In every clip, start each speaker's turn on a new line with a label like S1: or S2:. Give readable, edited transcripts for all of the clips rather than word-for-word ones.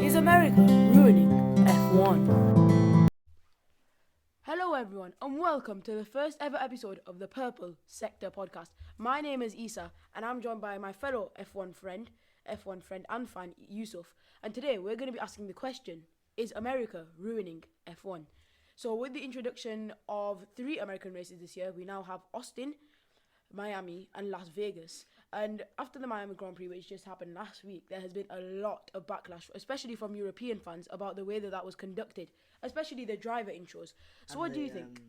S1: Is America ruining F1? Hello, everyone, and welcome to the first ever episode of the Purple Sector podcast. My name is Eesa, and I'm joined by my fellow F1 friend and fan, Yousuf. And today we're going to be asking the question: is America ruining F1? So, with the introduction of 3 American races this year, we now have Austin, Miami, and Las Vegas. And after the Miami Grand Prix, which just happened last week, there has been a lot of backlash, especially from European fans, about the way that was conducted, especially the driver intros. So,
S2: And
S1: what do you think?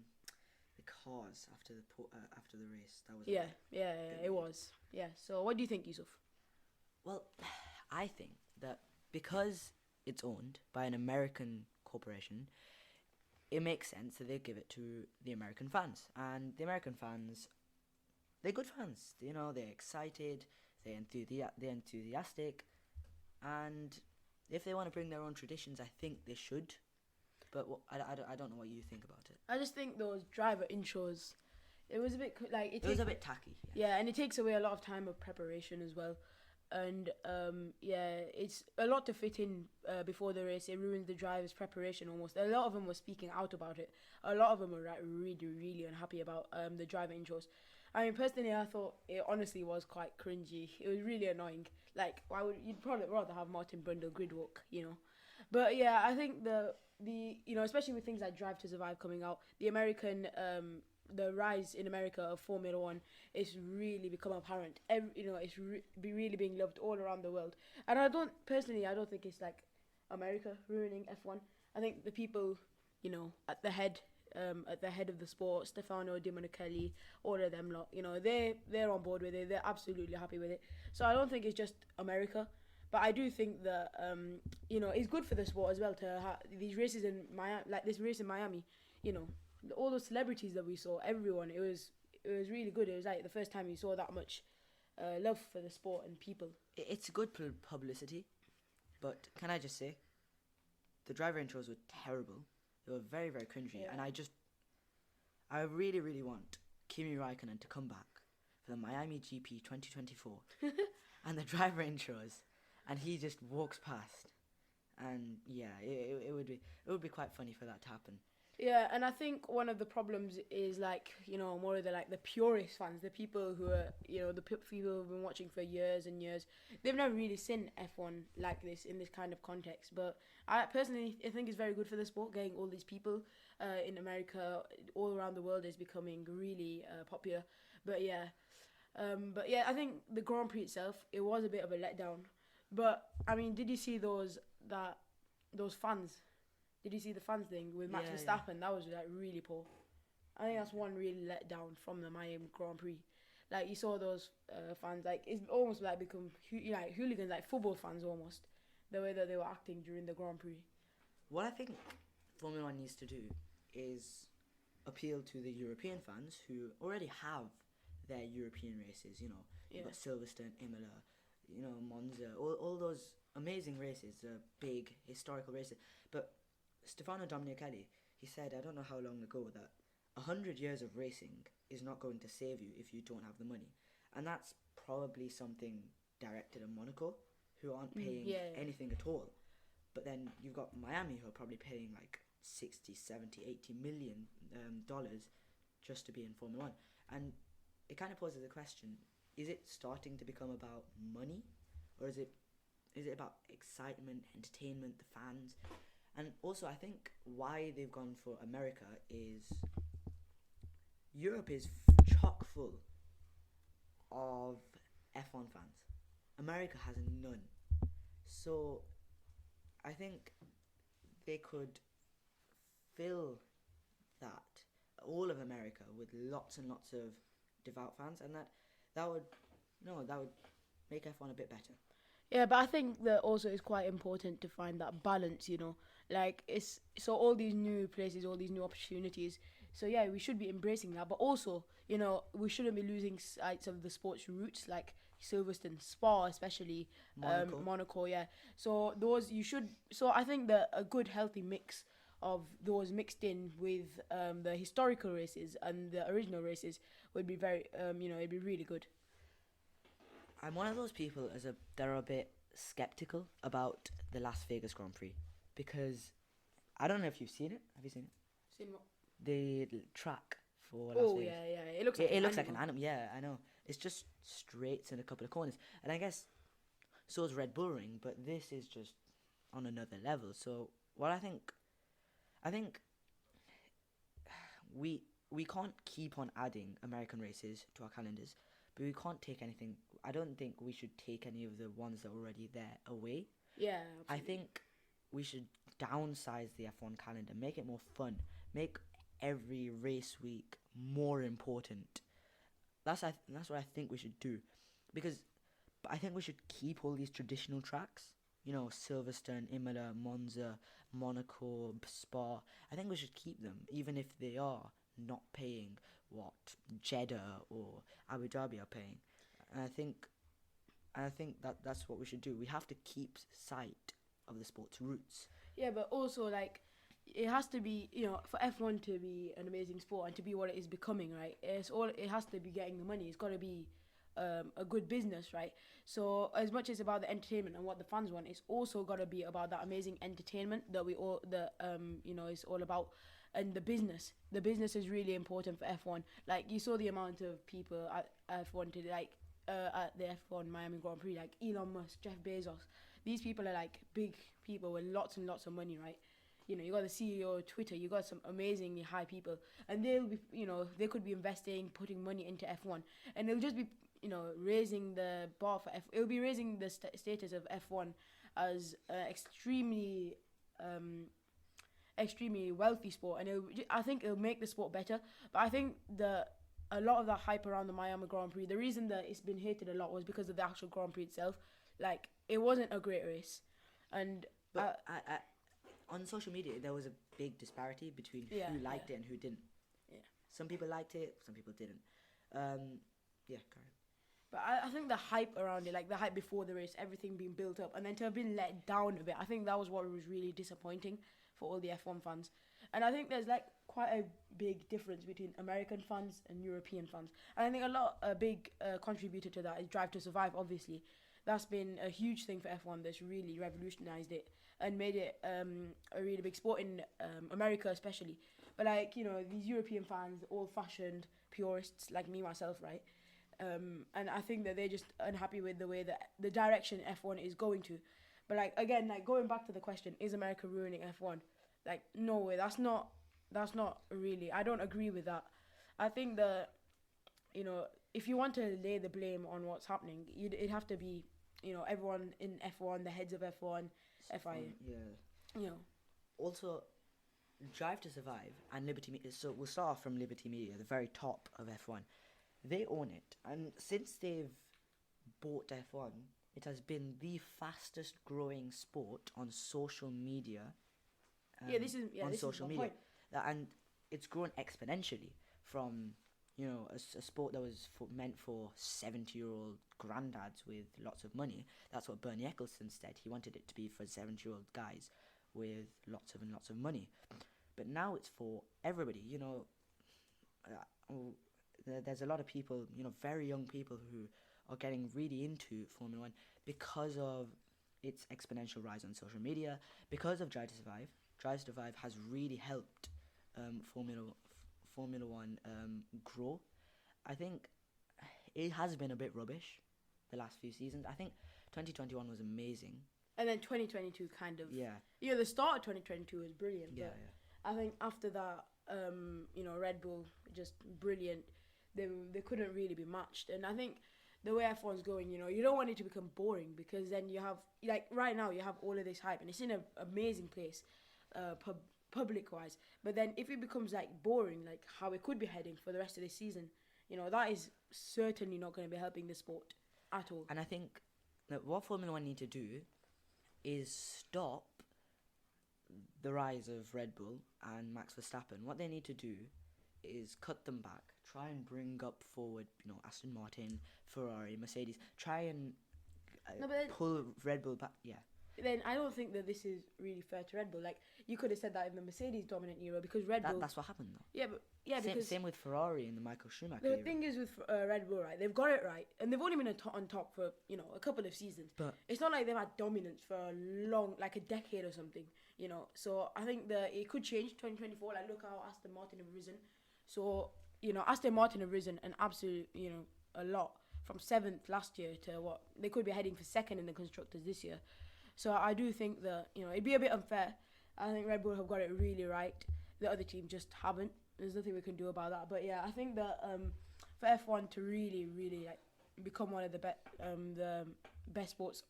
S2: The cars after the race, that was
S1: Yeah, it was. Yeah. So, what do you think, Yusuf?
S2: well. I think that because it's owned by an American corporation, it makes sense that they give it to the American fans, and the American fans, they're good fans. You know, they're excited, they're enthusiastic, and if they want to bring their own traditions, I think they should. But I don't know what you think about it.
S1: I just think those driver intros, it was a bit like
S2: It was a bit tacky.
S1: Yeah, and it takes away a lot of time of preparation as well. And it's a lot to fit in before the race. It ruins the driver's preparation almost. A lot of them were speaking out about it. A lot of them were like really unhappy about the driver intros. I mean, personally, I thought it honestly was quite cringy. It was really annoying. Like, you'd probably rather have Martin Brundle grid walk, you know. But yeah, I think the especially with things like Drive to Survive coming out, the American the rise in America of Formula One is really become apparent. It's really being loved all around the world. And I don't think it's like America ruining F1. I think the people, at the head of the sport, Stefano Domenicali, all of them lot, they're on board with it. They're absolutely happy with it. So I don't think it's just America. But I do think that it's good for the sport as well to have these races in Miami, like this race in Miami. All those celebrities that we saw, everyone. It was really good. It was like the first time you saw that much love for the sport and people.
S2: It's good publicity, but can I just say, the driver intros were terrible. They were very cringy,
S1: Yeah.
S2: and I really want Kimi Raikkonen to come back for the Miami GP 2024, and the driver intros, and he just walks past, and yeah, it would be quite funny for that to happen.
S1: Yeah, and I think one of the problems is more of the purist fans, the people who are people who've been watching for years and years. They've never really seen F1 like this in this kind of context. But I personally think it's very good for the sport. Getting all these people in America, all around the world, is becoming really popular. But yeah, I think the Grand Prix itself, it was a bit of a letdown. But I mean, did you see those fans? Did you see the fans thing with Max Verstappen?
S2: Yeah.
S1: That was like really poor. I think that's one really let down from the Miami Grand Prix. Like you saw those fans, like it's almost like become hooligans, like football fans almost. The way that they were acting during the Grand Prix.
S2: What I think Formula One needs to do is appeal to the European fans who already have their European races. You've got Silverstone, Imola, Monza, all those amazing races, big historical races. But Stefano Domenicali, he said, I don't know how long ago, that 100 years of racing is not going to save you if you don't have the money. And that's probably something directed at Monaco, who aren't paying anything at all. But then you've got Miami, who are probably paying like 60, 70, 80 million dollars just to be in Formula One. And it kind of poses a question, is it starting to become about money? Or is it about excitement, entertainment, the fans? And also, I think why they've gone for America is Europe is chock full of F1 fans. America has none. So I think they could fill that, all of America, with lots and lots of devout fans, and that would make F1 a bit better.
S1: Yeah, but I think that also it's quite important to find that balance, Like, it's so all these new places, all these new opportunities. So, yeah, we should be embracing that. But also, we shouldn't be losing sight of the sports roots, like Silverstone, Spa especially, Monaco, yeah. So, I think that a good, healthy mix of those mixed in with the historical races and the original races would be very, it'd be really good.
S2: I'm one of those people that are a bit skeptical about the Las Vegas Grand Prix because I don't know if you've seen it. Have you seen it?
S1: Seen what?
S2: The track for Las
S1: Oh
S2: Vegas.
S1: yeah. It looks like
S2: It looks like an animal. Yeah, I know. It's just straights and a couple of corners, and I guess so is Red Bull Ring, but this is just on another level. So what I think we can't keep on adding American races to our calendars, but we can't take anything. I don't think we should take any of the ones that are already there away.
S1: Yeah, absolutely.
S2: I think we should downsize the F1 calendar, make it more fun, make every race week more important. That's what I think we should do, because I think we should keep all these traditional tracks. You know, Silverstone, Imola, Monza, Monaco, Spa. I think we should keep them, even if they are not paying what Jeddah or Abu Dhabi are paying. And I think that's what we should do. We have to keep sight of the sport's roots.
S1: Yeah, but also like it has to be, for F1 to be an amazing sport and to be what it is becoming, right? It has to be getting the money. It's got to be a good business, right? So as much as about the entertainment and what the fans want, it's also got to be about that amazing entertainment that is all about. And the business is really important for F1. Like you saw the amount of people at F1 at the F1 Miami Grand Prix, like Elon Musk, Jeff Bezos. These people are like big people with lots and lots of money, right? You got the CEO of Twitter, you got some amazingly high people, and they'll be, they could be investing, putting money into F1, and it'll just be, raising the bar for it'll be raising the status of F1 as extremely wealthy sport, and I think it'll make the sport better. But I think a lot of the hype around the Miami Grand Prix, the reason that it's been hated a lot was because of the actual Grand Prix itself. Like, it wasn't a great race, and
S2: but on social media, there was a big disparity between who liked it and who didn't.
S1: Yeah.
S2: Some people liked it, some people didn't. Correct.
S1: But I think the hype around it, like the hype before the race, everything being built up, and then to have been let down a bit, I think that was what was really disappointing for all the F1 fans. And I think there's like quite a big difference between American fans and European fans. And I think a big contributor to that is Drive to Survive, obviously. That's been a huge thing for F1 that's really revolutionized it and made it a really big sport in America especially. But like, these European fans, old-fashioned purists like me, myself, right? And I think that they're just unhappy with the way that the direction F1 is going to. But like, again, like going back to the question, is America ruining F1? Like, no way, that's not really, I don't agree with that. I think that, if you want to lay the blame on what's happening, it'd have to be, everyone in F1, the heads of F1, FIA.
S2: Yeah. Also, Drive to Survive and Liberty Media. So we'll start off from Liberty Media, the very top of F1. They own it, and since they've bought F1, it has been the fastest growing sport on social media.
S1: This is
S2: social
S1: my
S2: media,
S1: point.
S2: And it's grown exponentially from a sport that was meant for 70-year-old granddads with lots of money. That's what Bernie Ecclestone said. He wanted it to be for 70-year-old guys with lots of money. But now it's for everybody. There's a lot of people, very young people who are getting really into Formula One because of its exponential rise on social media, because of Drive to Survive. Drive to Survive has really helped Formula One grow. I think it has been a bit rubbish the last few seasons. I think 2021 was amazing.
S1: And then 2022 kind of...
S2: Yeah.
S1: The start of 2022 was brilliant.
S2: Yeah.
S1: I think after that, Red Bull, just brilliant. They couldn't really be matched. And I think the way F1's going, you don't want it to become boring, because then you have, like right now, you have all of this hype and it's in an amazing place, public-wise. But then if it becomes like boring, like how it could be heading for the rest of this season, that is certainly not going to be helping the sport at all.
S2: And I think that what Formula One need to do is stop the rise of Red Bull and Max Verstappen. What they need to do is cut them back. Try and bring up forward, Aston Martin, Ferrari, Mercedes. Try and pull Red Bull back. Yeah.
S1: then I don't think that this is really fair to Red Bull. Like, you could have said that in the Mercedes dominant era, because Red Bull.
S2: That's what happened though.
S1: Yeah, because
S2: Same with Ferrari in the Michael Schumacher
S1: the
S2: era.
S1: thing is with Red Bull, right? They've got it right, and they've only been on top for a couple of seasons.
S2: But
S1: it's not like they've had dominance for a long, like a decade or something. So I think that it could change 2024. Like, look how Aston Martin have risen. So Aston Martin have risen an absolute a lot from 7th last year to what they could be heading for 2nd in the constructors this year. So I do think that it'd be a bit unfair. I think Red Bull have got it really right. The other team just haven't. There's nothing we can do about that. But yeah, I think that for F1 to really, really like become one of the best sports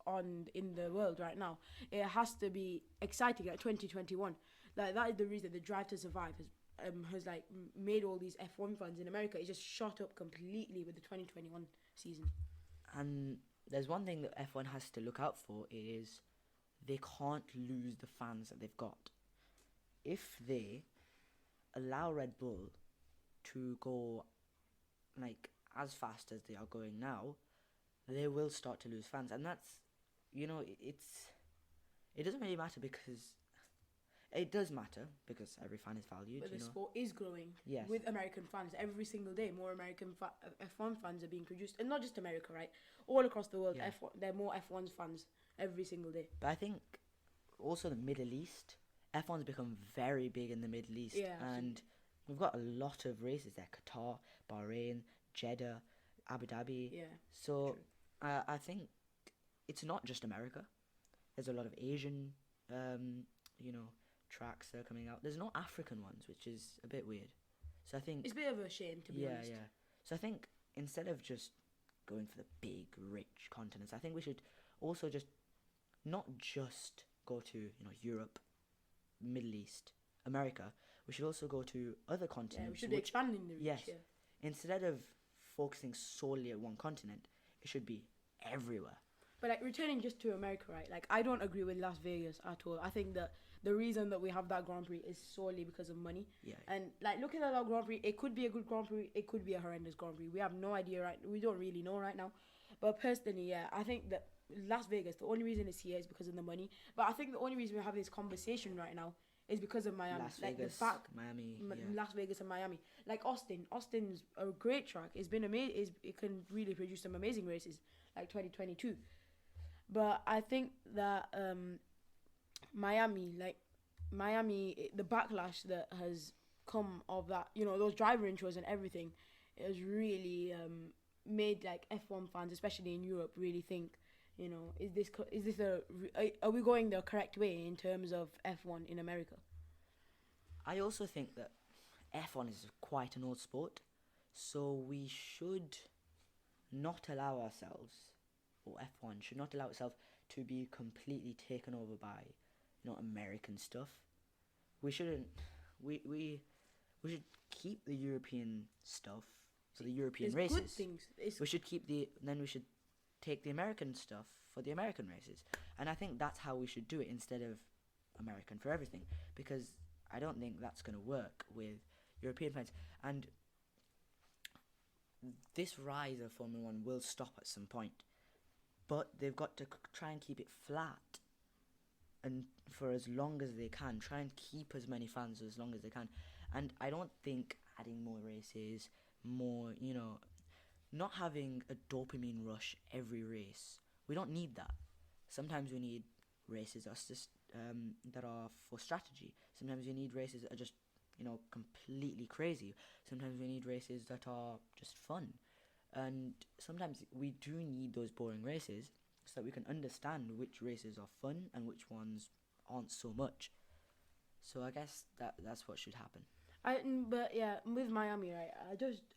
S1: in the world right now, it has to be exciting. Like 2021, like that is the reason the Drive to Survive has like made all these F1 fans in America. It just shot up completely with the 2021 season.
S2: And there's one thing that F1 has to look out for is they can't lose the fans that they've got. If they allow Red Bull to go like as fast as they are going now, they will start to lose fans, and that's it doesn't really matter, because it does matter because every fan is valued.
S1: But the sport is growing.
S2: Yes.
S1: With American fans every single day. More American F1 fans are being produced, and not just America, right? All across the world,
S2: Yeah.
S1: there are more F1 fans every single day.
S2: But I think also the Middle East, F1's become very big in the Middle East,
S1: Yeah,
S2: and we've got a lot of races there: Qatar, Bahrain, Jeddah, Abu Dhabi.
S1: Yeah.
S2: So I think it's not just America. There's a lot of Asian, tracks that are coming out. There's no African ones, which is a bit weird. So I think
S1: it's a bit of a shame, to be honest.
S2: Yeah. So I think instead of just going for the big, rich continents, I think we should also just not just go to Europe, Middle East, America. We should also go to other continents.
S1: Yeah, we should be expanding the reach.
S2: Yes.
S1: Yeah.
S2: Instead of focusing solely at one continent, it should be everywhere.
S1: But like returning just to America, right? Like I don't agree with Las Vegas at all. I think that the reason that we have that Grand Prix is solely because of money.
S2: Yeah.
S1: And like looking at that Grand Prix, it could be a good Grand Prix, it could be a horrendous Grand Prix. We have no idea we don't really know right now. But personally, yeah, I think that Las Vegas, the only reason it's here is because of the money. But I think the only reason we're having this conversation right now is because of Miami.
S2: Las
S1: like
S2: Vegas,
S1: the fact
S2: Miami,
S1: Las Vegas and Miami. Like Austin's a great track. It's been amazing. It can really produce some amazing races, like 2022. But I think that Miami, the backlash that has come of that, those driver intros and everything, it has really made like F1 fans, especially in Europe, really think, are we going the correct way in terms of F1 in America?
S2: I also think that F1 is quite an old sport, so we should not allow ourselves, or F1 should not allow itself to be completely taken over by, American stuff. We shouldn't. We should keep the European stuff for the European races.
S1: Good things.
S2: We should then we should take the American stuff for the American races, and I think that's how we should do it instead of American for everything, because I don't think that's going to work with European fans. And this rise of Formula 1 will stop at some point, but they've got to try and keep it flat, and for as long as they can, try and keep as many fans as long as they can. And I don't think adding more races, more, not having a dopamine rush every race, we don't need that. Sometimes we need races that are for strategy. Sometimes we need races that are just, completely crazy. Sometimes we need races that are just fun. And sometimes we do need those boring races so that we can understand which races are fun and which ones aren't so much. So I guess that's what should happen.
S1: But yeah, with Miami, right?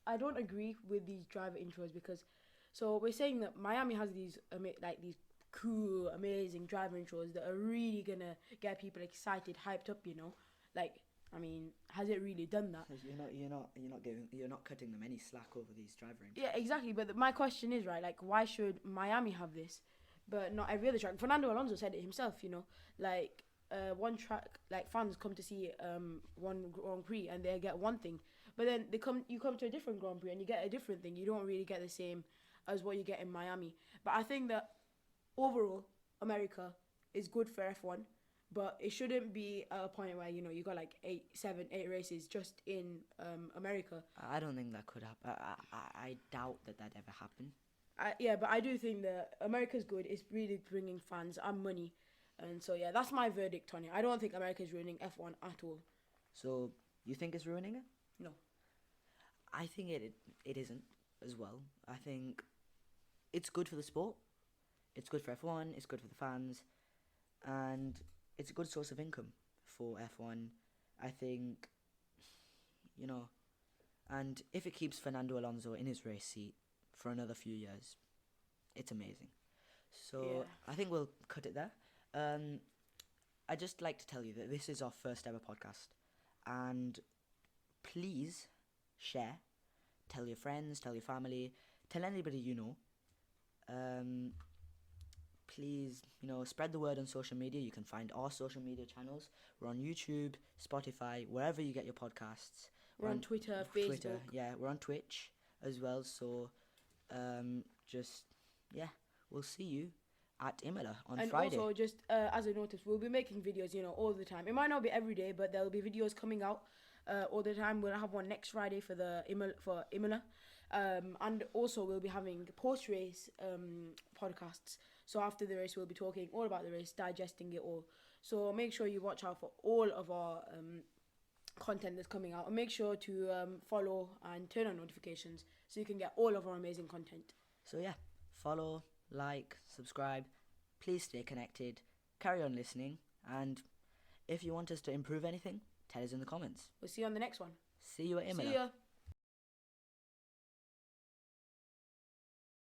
S1: I don't agree with these driver intros, because so we're saying that Miami has these these cool, amazing driver intros that are really gonna get people excited, hyped up. Like, I mean, has it really done that?
S2: You're not cutting them any slack over these driver intros.
S1: Yeah, exactly. But my question is, right? Like, why should Miami have this, but not every other track? Fernando Alonso said it himself. Like. One track, like fans come to see one Grand Prix and they get one thing, but then you come to a different Grand Prix and you get a different thing. You don't really get the same as what you get in Miami. But I think that overall, America is good for F1, but it shouldn't be a point where, you know, you got like 8 races just in America.
S2: I don't think that could happen. I doubt that ever happened.
S1: Yeah, but I do think that America's good. It's really bringing fans and money. And so, yeah, that's my verdict on it. I don't think America's ruining F1 at all.
S2: So, you think it's ruining it?
S1: No.
S2: I think it isn't as well. I think it's good for the sport. It's good for F1. It's good for the fans. And it's a good source of income for F1. I think, you know, and if it keeps Fernando Alonso in his race seat for another few years, it's amazing. So
S1: Yeah.
S2: I think we'll cut it there. I'd just like to tell you that this is our first ever podcast. And please share. Tell your friends, tell your family, tell anybody you know. Please, you know, spread the word on social media. You can find our social media channels. We're on YouTube, Spotify, wherever you get your podcasts.
S1: We're on Twitter, Facebook.
S2: Yeah, we're on Twitch as well. So, we'll see you at Imola on Friday.
S1: And also, just as a notice, we'll be making videos, you know, all the time. It might not be every day, but there'll be videos coming out all the time. We'll have one next Friday for Imola. And also we'll be having post-race podcasts. So after the race, we'll be talking all about the race, digesting it all. So make sure you watch out for all of our content that's coming out. And make sure to follow and turn on notifications so you can get all of our amazing content.
S2: So yeah, follow, like, subscribe. Please stay connected. Carry on listening. And if you want us to improve anything, tell us in the comments.
S1: We'll see you on the next one.
S2: See you at Imola.
S1: See ya.